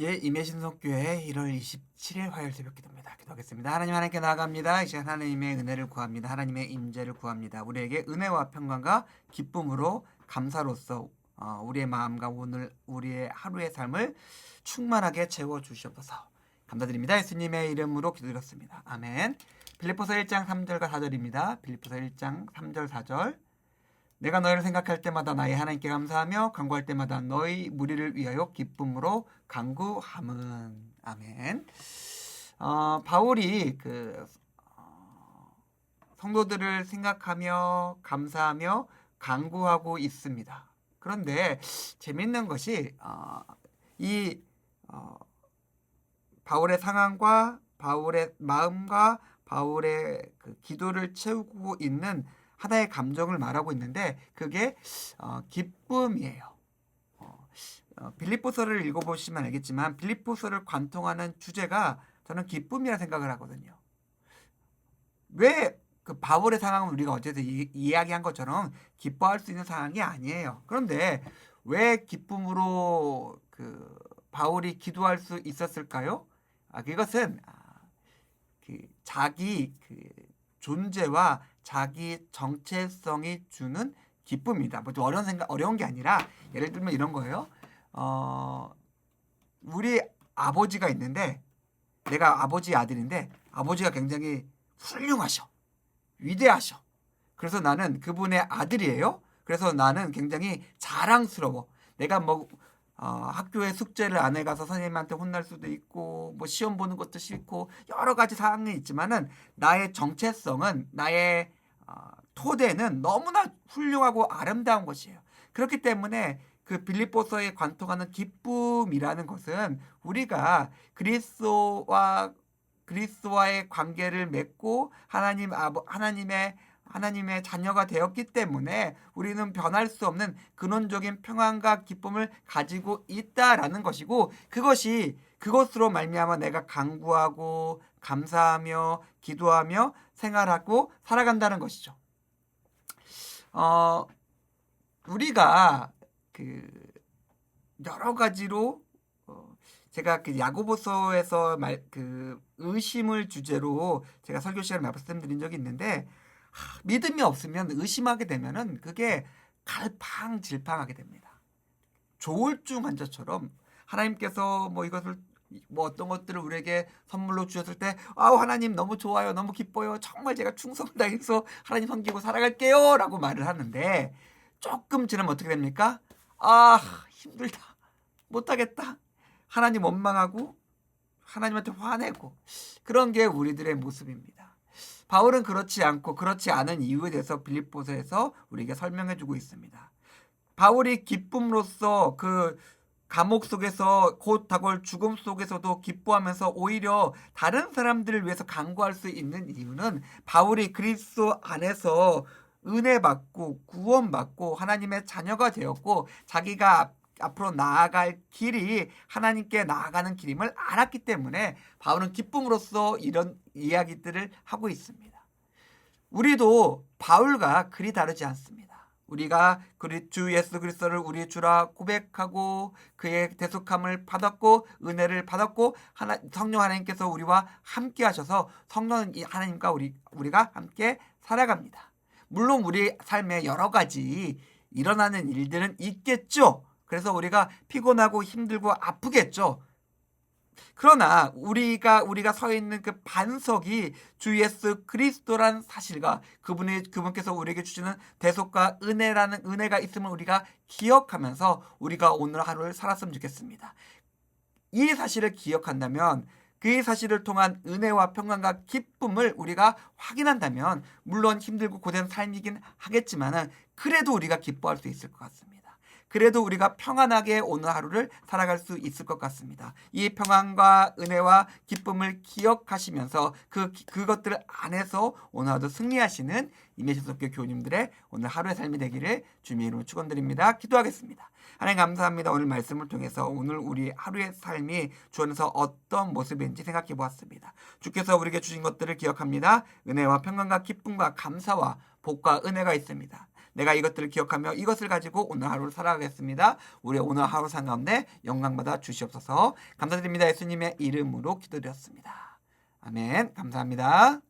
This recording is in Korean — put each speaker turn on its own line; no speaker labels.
예, 임예신속교회 1월 27일 화요일 새벽 기도입니다. 기도하겠습니다. 하나님 하나님께 나아갑니다. 이 시간 하나님의 은혜를 구합니다. 하나님의 임재를 구합니다. 우리에게 은혜와 평강과 기쁨으로 감사로서 우리의 마음과 오늘 우리의 하루의 삶을 충만하게 채워주시옵소서. 감사드립니다. 예수님의 이름으로 기도드렸습니다. 아멘. 빌립보서 1장 3절과 4절입니다. 빌립보서 1장 3절 4절. 내가 너희를 생각할 때마다 나의 하나님께 감사하며 간구할 때마다 너희 무리를 위하여 기쁨으로 간구함은. 아멘. 바울이 성도들을 생각하며 감사하며 간구하고 있습니다. 그런데 재밌는 것이 이 바울의 상황과 바울의 마음과 바울의 그 기도를 채우고 있는 하나의 감정을 말하고 있는데 그게 기쁨이에요. 빌립보서를 읽어보시면 알겠지만 빌립보서를 관통하는 주제가 저는 기쁨이라 생각을 하거든요. 왜 그 바울의 상황은 우리가 어제도 이야기한 것처럼 기뻐할 수 있는 상황이 아니에요. 그런데 왜 기쁨으로 그 바울이 기도할 수 있었을까요? 그것은 자기 존재와 자기 정체성이 주는 기쁨입니다. 뭐 어려운 게 아니라 예를 들면 이런 거예요. 우리 아버지가 있는데 내가 아버지 아들인데 아버지가 굉장히 훌륭하셔. 위대하셔. 그래서 나는 그분의 아들이에요. 그래서 나는 굉장히 자랑스러워. 내가 학교에 숙제를 안 해가서 선생님한테 혼날 수도 있고 뭐 시험 보는 것도 싫고 여러 가지 사항이 있지만은 나의 정체성은 나의 토대는 너무나 훌륭하고 아름다운 것이에요. 그렇기 때문에 그 빌립보서에 관통하는 기쁨이라는 것은 우리가 그리스도와의 관계를 맺고 하나님의 자녀가 되었기 때문에 우리는 변할 수 없는 근원적인 평안과 기쁨을 가지고 있다라는 것이고 그것으로 말미암아 내가 간구하고 감사하며 기도하며 생활하고 살아간다는 것이죠. 우리가 여러 가지로 제가 야고보서에서 의심을 주제로 제가 설교 시간에 말씀드린 적이 있는데 믿음이 없으면 의심하게 되면은 그게 갈팡질팡하게 됩니다. 조울증 환자처럼 하나님께서 어떤 것들을 우리에게 선물로 주셨을 때 하나님 너무 좋아요, 너무 기뻐요, 정말 제가 충성을 다해서 하나님 섬기고 살아갈게요 라고 말을 하는데 조금 지나면 어떻게 됩니까? 힘들다, 못하겠다, 하나님 원망하고 하나님한테 화내고 그런 게 우리들의 모습입니다. 바울은 그렇지 않고 그렇지 않은 이유에 대해서 빌립보서에서 우리에게 설명해주고 있습니다. 바울이 기쁨으로써 그 감옥 속에서 곧 다가올 죽음 속에서도 기뻐하면서 오히려 다른 사람들을 위해서 간구할 수 있는 이유는 바울이 그리스도 안에서 은혜받고 구원받고 하나님의 자녀가 되었고 자기가 앞으로 나아갈 길이 하나님께 나아가는 길임을 알았기 때문에 바울은 기쁨으로써 이런 이야기들을 하고 있습니다. 우리도 바울과 그리 다르지 않습니다. 우리가 주 예수 그리스도를 우리 주라 고백하고 그의 대속함을 받았고 은혜를 받았고 성령 하나님께서 우리와 함께 하셔서 성령 하나님과 우리가 함께 살아갑니다. 물론 우리 삶에 여러 가지 일어나는 일들은 있겠죠. 그래서 우리가 피곤하고 힘들고 아프겠죠. 그러나 우리가 서 있는 그 반석이 주 예수 그리스도란 사실과 그분께서 우리에게 주시는 대속과 은혜가 있음을 우리가 기억하면서 우리가 오늘 하루를 살았으면 좋겠습니다. 이 사실을 기억한다면 그 사실을 통한 은혜와 평강과 기쁨을 우리가 확인한다면 물론 힘들고 고된 삶이긴 하겠지만 그래도 우리가 기뻐할 수 있을 것 같습니다. 그래도 우리가 평안하게 오늘 하루를 살아갈 수 있을 것 같습니다. 이 평안과 은혜와 기쁨을 기억하시면서 그것들 안에서 오늘 하루 승리하시는 임예신속교 교우님들의 오늘 하루의 삶이 되기를 주님의 이름으로 축원드립니다. 기도하겠습니다. 하나님 감사합니다. 오늘 말씀을 통해서 오늘 우리 하루의 삶이 주 안에서 어떤 모습인지 생각해 보았습니다. 주께서 우리에게 주신 것들을 기억합니다. 은혜와 평강과 기쁨과 감사와 복과 은혜가 있습니다. 내가 이것들을 기억하며 이것을 가지고 오늘 하루를 살아가겠습니다. 우리 오늘 하루 산 가운데 영광받아 주시옵소서. 감사드립니다. 예수님의 이름으로 기도드렸습니다. 아멘. 감사합니다.